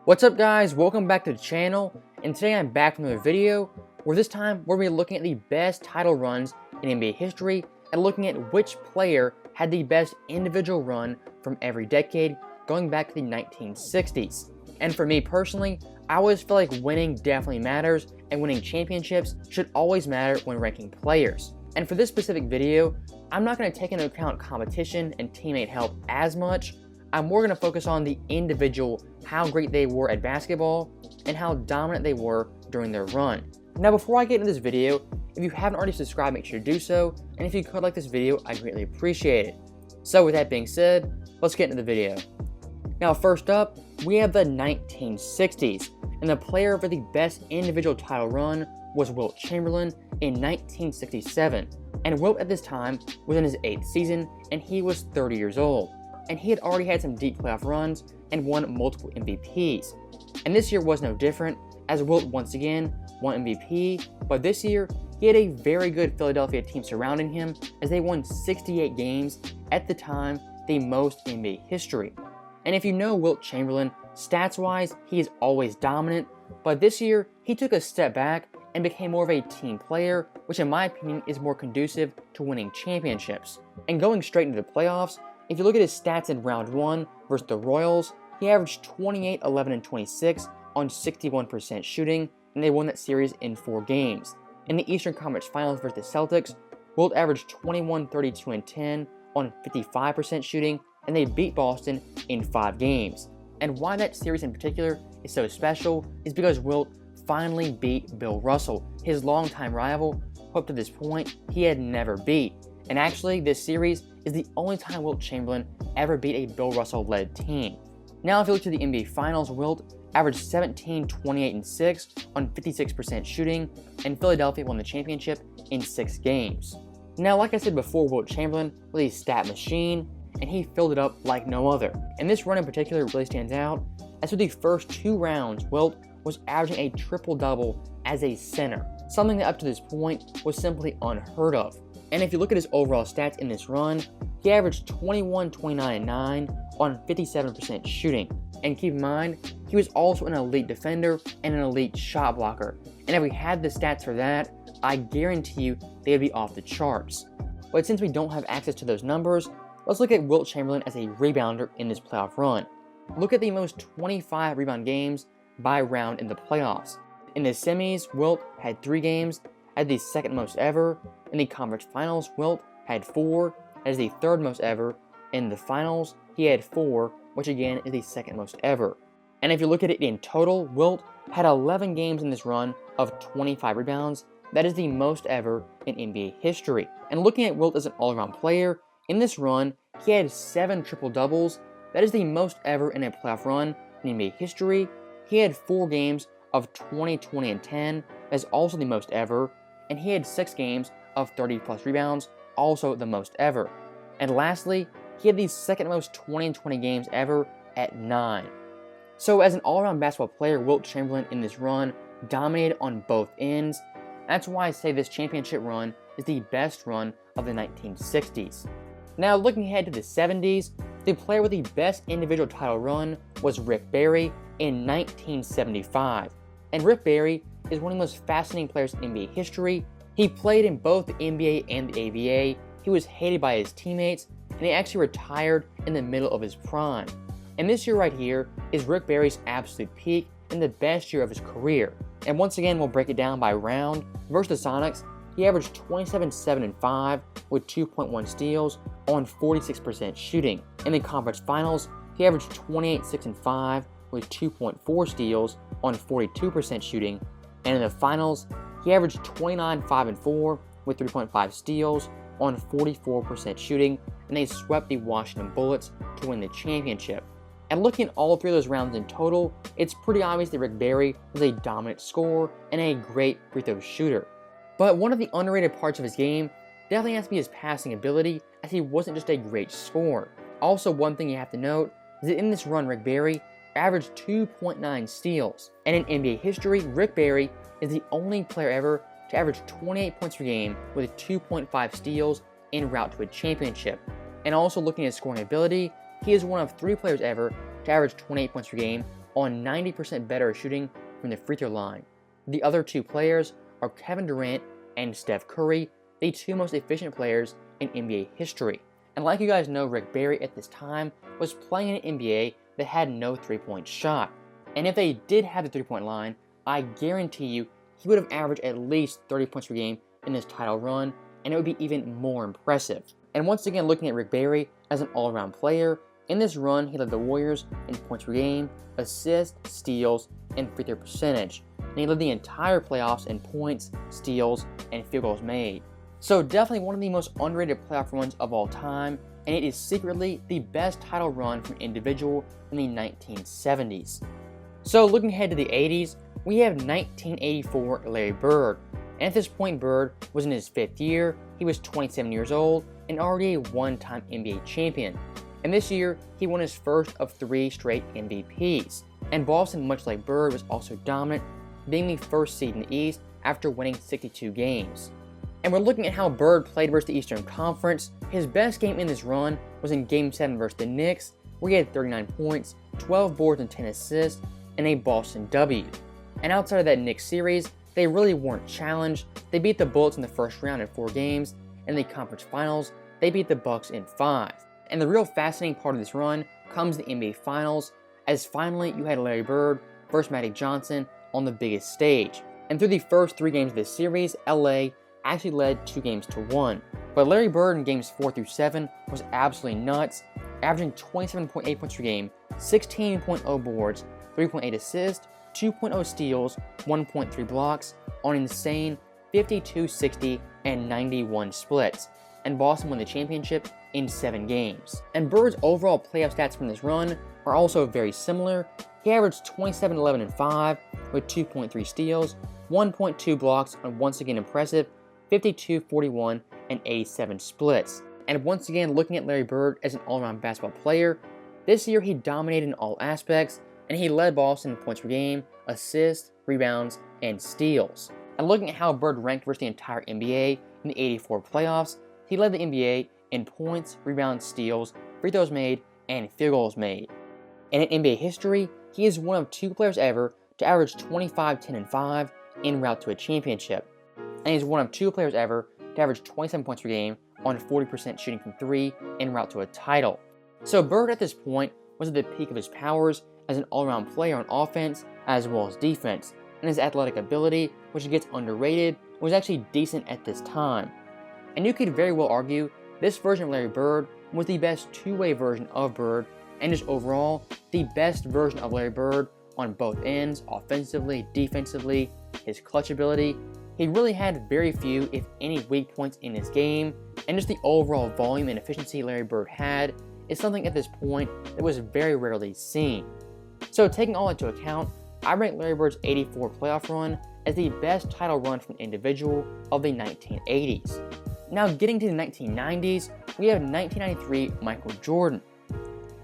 What's up guys, welcome back to the channel, and today I'm back with another video where this time we're going to be looking at the best title runs in NBA history and looking at which player had the best individual run from every decade going back to the 1960s. And for me personally, I always feel like winning definitely matters and winning championships should always matter when ranking players. And for this specific video, I'm not going to take into account competition and teammate help as much. I'm more going to focus on the individual, how great they were at basketball, and how dominant they were during their run. Now before I get into this video, if you haven't already subscribed, make sure to do so, and if you could like this video, I'd greatly appreciate it. So with that being said, let's get into the video. Now first up, we have the 1960s, and the player for the best individual title run was Wilt Chamberlain in 1967. And Wilt at this time was in his 8th season, and he was 30 years old. And he had already had some deep playoff runs and won multiple MVPs. And this year was no different, as Wilt once again won MVP, but this year he had a very good Philadelphia team surrounding him as they won 68 games, at the time the most in NBA history. And if you know Wilt Chamberlain, stats-wise he is always dominant, but this year he took a step back and became more of a team player, which in my opinion is more conducive to winning championships. And going straight into the playoffs, if you look at his stats in round 1 versus the Royals, he averaged 28, 11, and 26 on 61% shooting, and they won that series in 4 games. In the Eastern Conference Finals versus the Celtics, Wilt averaged 21, 32, and 10 on 55% shooting, and they beat Boston in 5 games. And why that series in particular is so special is because Wilt finally beat Bill Russell, his longtime rival, who up to this point he had never beat. And actually, this series is the only time Wilt Chamberlain ever beat a Bill Russell-led team. Now, if you look to the NBA Finals, Wilt averaged 17, 28, and 6 on 56% shooting, and Philadelphia won the championship in 6 games. Now, like I said before, Wilt Chamberlain was a stat machine, and he filled it up like no other. And this run in particular really stands out, as for the first 2 rounds, Wilt was averaging a triple-double as a center, something that up to this point was simply unheard of. And if you look at his overall stats in this run, he averaged 21, 29, and 9 on 57% shooting. And keep in mind, he was also an elite defender and an elite shot blocker. And if we had the stats for that, I guarantee you they would be off the charts. But since we don't have access to those numbers, let's look at Wilt Chamberlain as a rebounder in this playoff run. Look at the most 25 rebound games by round in the playoffs. In the semis, Wilt had 3 games, had the second most ever. In the conference finals, Wilt had 4, as the third most ever. In the finals, he had 4, which again is the second most ever. And if you look at it in total, Wilt had 11 games in this run of 25 rebounds. That is the most ever in NBA history. And looking at Wilt as an all-around player, in this run, he had 7 triple-doubles. That is the most ever in a playoff run in NBA history. He had 4 games of 20, 20, and 10. That is also the most ever. And he had 6 games of 30-plus rebounds, also the most ever. And lastly, he had the second most 20 and 20 games ever at 9. So as an all-around basketball player, Wilt Chamberlain in this run dominated on both ends. That's why I say this championship run is the best run of the 1960s. Now looking ahead to the 70s, the player with the best individual title run was Rick Barry in 1975. And Rick Barry is one of the most fascinating players in NBA history. He played in both the NBA and the ABA. He was hated by his teammates, and he actually retired in the middle of his prime. And this year right here is Rick Barry's absolute peak and the best year of his career. And once again, we'll break it down by round. Versus the Sonics, he averaged 27, 7, and 5 with 2.1 steals on 46% shooting. In the conference finals, he averaged 28, 6, and 5 with 2.4 steals on 42% shooting. And in the finals, he averaged 29, 5, and 4 with 3.5 steals on 44% shooting, and they swept the Washington Bullets to win the championship. And looking at all 3 of those rounds in total, it's pretty obvious that Rick Barry was a dominant scorer and a great free throw shooter. But one of the underrated parts of his game definitely has to be his passing ability, as he wasn't just a great scorer. Also, one thing you have to note is that in this run, Rick Barry averaged 2.9 steals. And in NBA history, Rick Barry is the only player ever to average 28 points per game with 2.5 steals en route to a championship. And also looking at his scoring ability, he is one of 3 players ever to average 28 points per game on 90% better shooting from the free throw line. The other two players are Kevin Durant and Steph Curry, the two most efficient players in NBA history. And like you guys know, Rick Barry at this time was playing in an NBA that had no three-point shot. And if they did have the three-point line, I guarantee you he would have averaged at least 30 points per game in this title run, and it would be even more impressive. And once again, looking at Rick Barry as an all-around player, in this run he led the Warriors in points per game, assists, steals, and free throw percentage. And he led the entire playoffs in points, steals, and field goals made. So definitely one of the most underrated playoff runs of all time, and it is secretly the best title run from an individual in the 1970s. So looking ahead to the 80s, we have 1984 Larry Bird. And at this point, Bird was in his 5th year, he was 27 years old, and already a one-time NBA champion. And this year, he won his first of 3 straight MVPs. And Boston, much like Bird, was also dominant, being the first seed in the East after winning 62 games. And we're looking at how Bird played versus the Eastern Conference. His best game in this run was in Game 7 versus the Knicks, where he had 39 points, 12 boards and 10 assists, and a Boston W. And outside of that Knicks series, they really weren't challenged. They beat the Bullets in the first round in 4 games, and in the conference finals, they beat the Bucks in 5. And the real fascinating part of this run comes in the NBA Finals, as finally you had Larry Bird versus Magic Johnson on the biggest stage. And through the first 3 games of this series, LA actually led 2-1. But Larry Bird in games 4 through 7 was absolutely nuts, averaging 27.8 points per game, 16.0 boards, 3.8 assists, 2.0 steals, 1.3 blocks on insane 52, 60, and 91 splits. And Boston won the championship in 7 games. And Bird's overall playoff stats from this run are also very similar. He averaged 27, 11, and 5 with 2.3 steals, 1.2 blocks on once again impressive 52, 41, and 87 splits. And once again, looking at Larry Bird as an all-around basketball player, this year he dominated in all aspects, and he led Boston in points per game, assists, rebounds, and steals. And looking at how Bird ranked versus the entire NBA in the 84 playoffs, he led the NBA in points, rebounds, steals, free throws made, and field goals made. And in NBA history, he is one of 2 players ever to average 25, 10, and 5 en route to a championship. And he's one of 2 players ever to average 27 points per game on 40% shooting from 3 en route to a title. So Bird at this point was at the peak of his powers as an all-around player on offense as well as defense, and his athletic ability, which gets underrated, was actually decent at this time. And you could very well argue this version of Larry Bird was the best two-way version of Bird, and just overall the best version of Larry Bird on both ends, offensively, defensively, his clutch ability. He really had very few, if any, weak points in his game, and just the overall volume and efficiency Larry Bird had is something at this point that was very rarely seen. So taking all into account, I rank Larry Bird's 84 playoff run as the best title run from an individual of the 1980s. Now getting to the 1990s, we have 1993 Michael Jordan.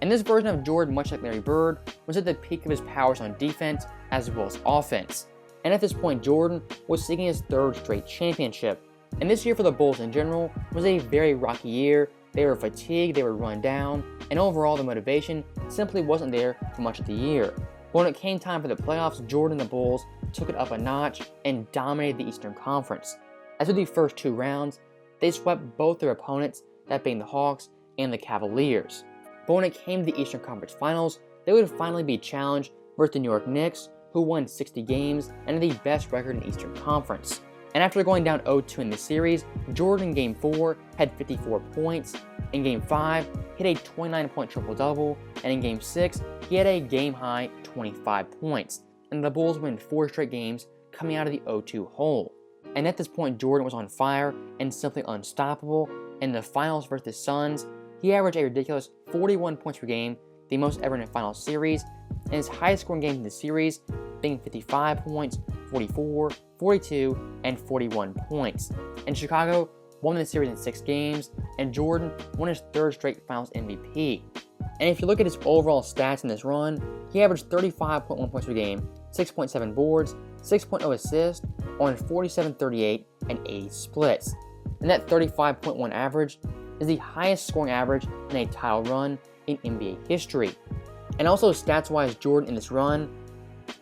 And this version of Jordan, much like Larry Bird, was at the peak of his powers on defense as well as offense. And at this point, Jordan was seeking his 3rd straight championship. And this year for the Bulls in general was a very rocky year. They were fatigued, they were run down, and overall the motivation simply wasn't there for much of the year. But when it came time for the playoffs, Jordan and the Bulls took it up a notch and dominated the Eastern Conference. As with the first 2 rounds, they swept both their opponents, that being the Hawks and the Cavaliers. But when it came to the Eastern Conference Finals, they would finally be challenged versus the New York Knicks, who won 60 games and had the best record in the Eastern Conference. And after going down 0-2 in the series, Jordan in Game 4 had 54 points, in Game 5 hit a 29-point triple-double, and in Game 6 he had a game-high 25 points, and the Bulls win 4 straight games coming out of the 0-2 hole. And at this point, Jordan was on fire and simply unstoppable. In the finals versus the Suns, he averaged a ridiculous 41 points per game, the most ever in a finals series, and his highest scoring games in the series being 55 points, 44, 42, and 41 points. And Chicago won the series in 6 games, and Jordan won his 3rd straight finals MVP. And if you look at his overall stats in this run, he averaged 35.1 points per game, 6.7 boards, 6.0 assists on 47, 38, and 80 splits. And that 35.1 average is the highest scoring average in a title run in NBA history. And also stats-wise, Jordan in this run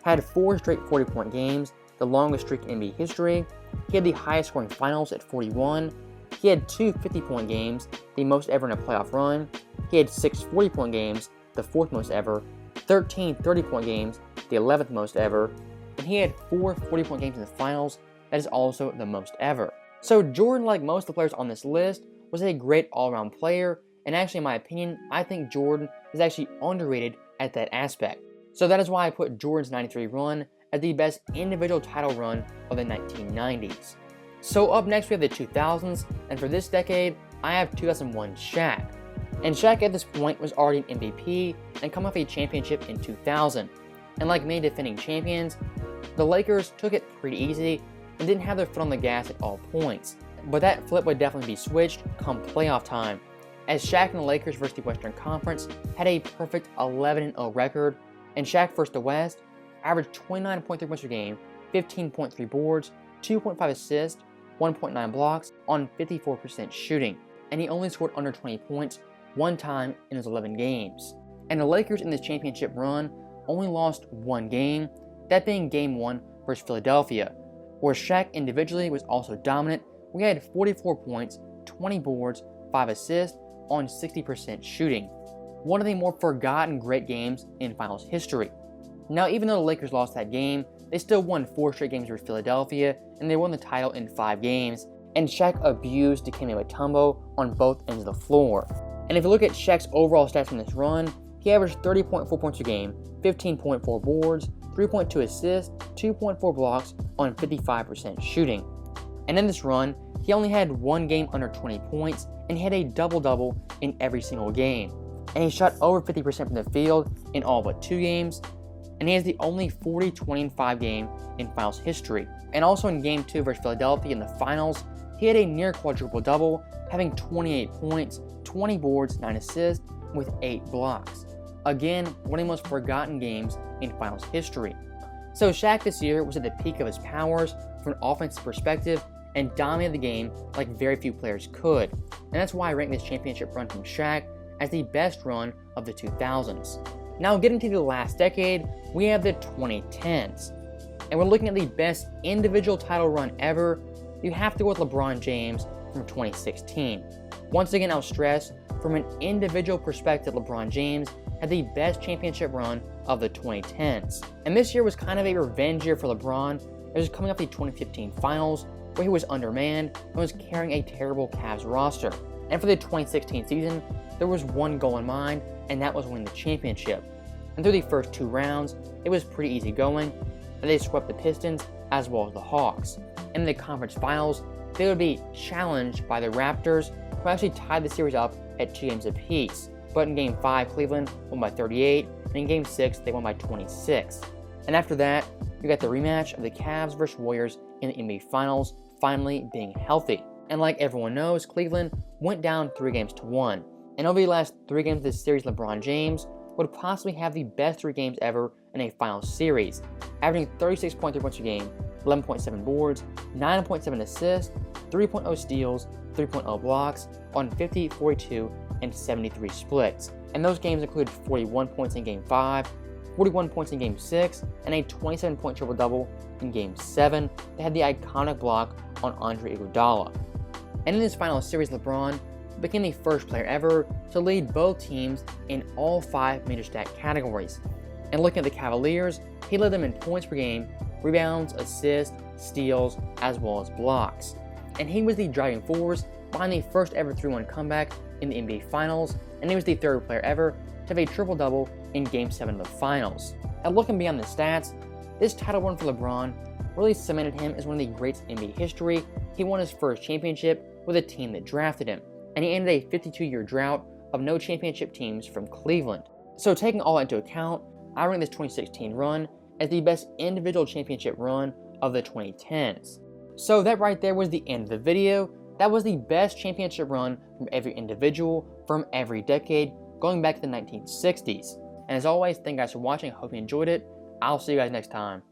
had 4 straight 40-point games, the longest streak in NBA history. He had the highest scoring finals at 41. He had 2 50-point games, the most ever in a playoff run. He had 6 40-point games, the 4th most ever. 13 30-point games, the 11th most ever. And he had 4 40-point games in the finals, that is also the most ever. So Jordan, like most of the players on this list, was a great all-around player, and actually in my opinion, I think Jordan is actually underrated at that aspect. So that is why I put Jordan's 93 run as the best individual title run of the 1990s. So up next we have the 2000s, and for this decade, I have 2001 Shaq. And Shaq at this point was already an MVP and come off a championship in 2000. And like many defending champions, the Lakers took it pretty easy and didn't have their foot on the gas at all points. But that flip would definitely be switched come playoff time, as Shaq and the Lakers versus the Western Conference had a perfect 11-0 record, and Shaq versus the West averaged 29.3 points per game, 15.3 boards, 2.5 assists, 1.9 blocks on 54% shooting, and he only scored under 20 points one time in his 11 games. And the Lakers in this championship run only lost one game, that being Game 1 versus Philadelphia, where Shaq individually was also dominant. We had 44 points, 20 boards, 5 assists on 60% shooting. One of the more forgotten great games in finals history. Now, even though the Lakers lost that game, they still won 4 straight games versus Philadelphia, and they won the title in 5 games, and Shaq abused Dikembe Mutombo on both ends of the floor. And if you look at Shaq's overall stats in this run, he averaged 30.4 points a game, 15.4 boards, 3.2 assists, 2.4 blocks on 55% shooting. And in this run, he only had one game under 20 points, and he had a double-double in every single game. And he shot over 50% from the field in all but 2 games, and he has the only 40-20-5 game in finals history. And also in Game 2 versus Philadelphia in the finals, he had a near quadruple-double, having 28 points, 20 boards, 9 assists, with 8 blocks. Again, one of the most forgotten games in finals history. So Shaq this year was at the peak of his powers from an offensive perspective and dominated the game like very few players could. And that's why I rank this championship run from Shaq as the best run of the 2000s. Now getting to the last decade, we have the 2010s. And we're looking at the best individual title run ever. You have to go with LeBron James from 2016. Once again, I'll stress, from an individual perspective, LeBron James had the best championship run of the 2010s. And this year was kind of a revenge year for LeBron. It was coming off the 2015 finals, where he was undermanned and was carrying a terrible Cavs roster. And for the 2016 season, there was one goal in mind, and that was winning the championship. And through the first 2 rounds, it was pretty easy going, and they swept the Pistons as well as the Hawks. And in the conference finals, they would be challenged by the Raptors, who actually tied the series up at 2 games apiece. But in Game 5, Cleveland won by 38, and in Game 6, they won by 26. And after that, you got the rematch of the Cavs versus Warriors in the NBA Finals, finally being healthy. And like everyone knows, Cleveland went down 3-1. And over the last 3 games of this series, LeBron James would possibly have the best 3 games ever in a finals series, averaging 36.3 points a game, 11.7 boards, 9.7 assists, 3.0 steals, 3.0 blocks on 50, 42, and 73 splits. And those games included 41 points in Game 5, 41 points in Game 6, and a 27-point triple-double in Game 7 that had the iconic block on Andre Iguodala. And in this final series, LeBron became the first player ever to lead both teams in all 5 major stat categories. And looking at the Cavaliers, he led them in points per game, rebounds, assists, steals, as well as blocks. And he was the driving force behind the first ever 3-1 comeback in the NBA Finals, and he was the 3rd player ever to have a triple-double in Game 7 of the Finals. And looking beyond the stats, this title run for LeBron really cemented him as one of the greats in NBA history. He won his first championship with a team that drafted him, and he ended a 52-year drought of no championship teams from Cleveland. So taking all that into account, I rank this 2016 run as the best individual championship run of the 2010s. So that right there was the end of the video. That was the best championship run from every individual from every decade, going back to the 1960s. And as always, thank you guys for watching. I hope you enjoyed it. I'll see you guys next time.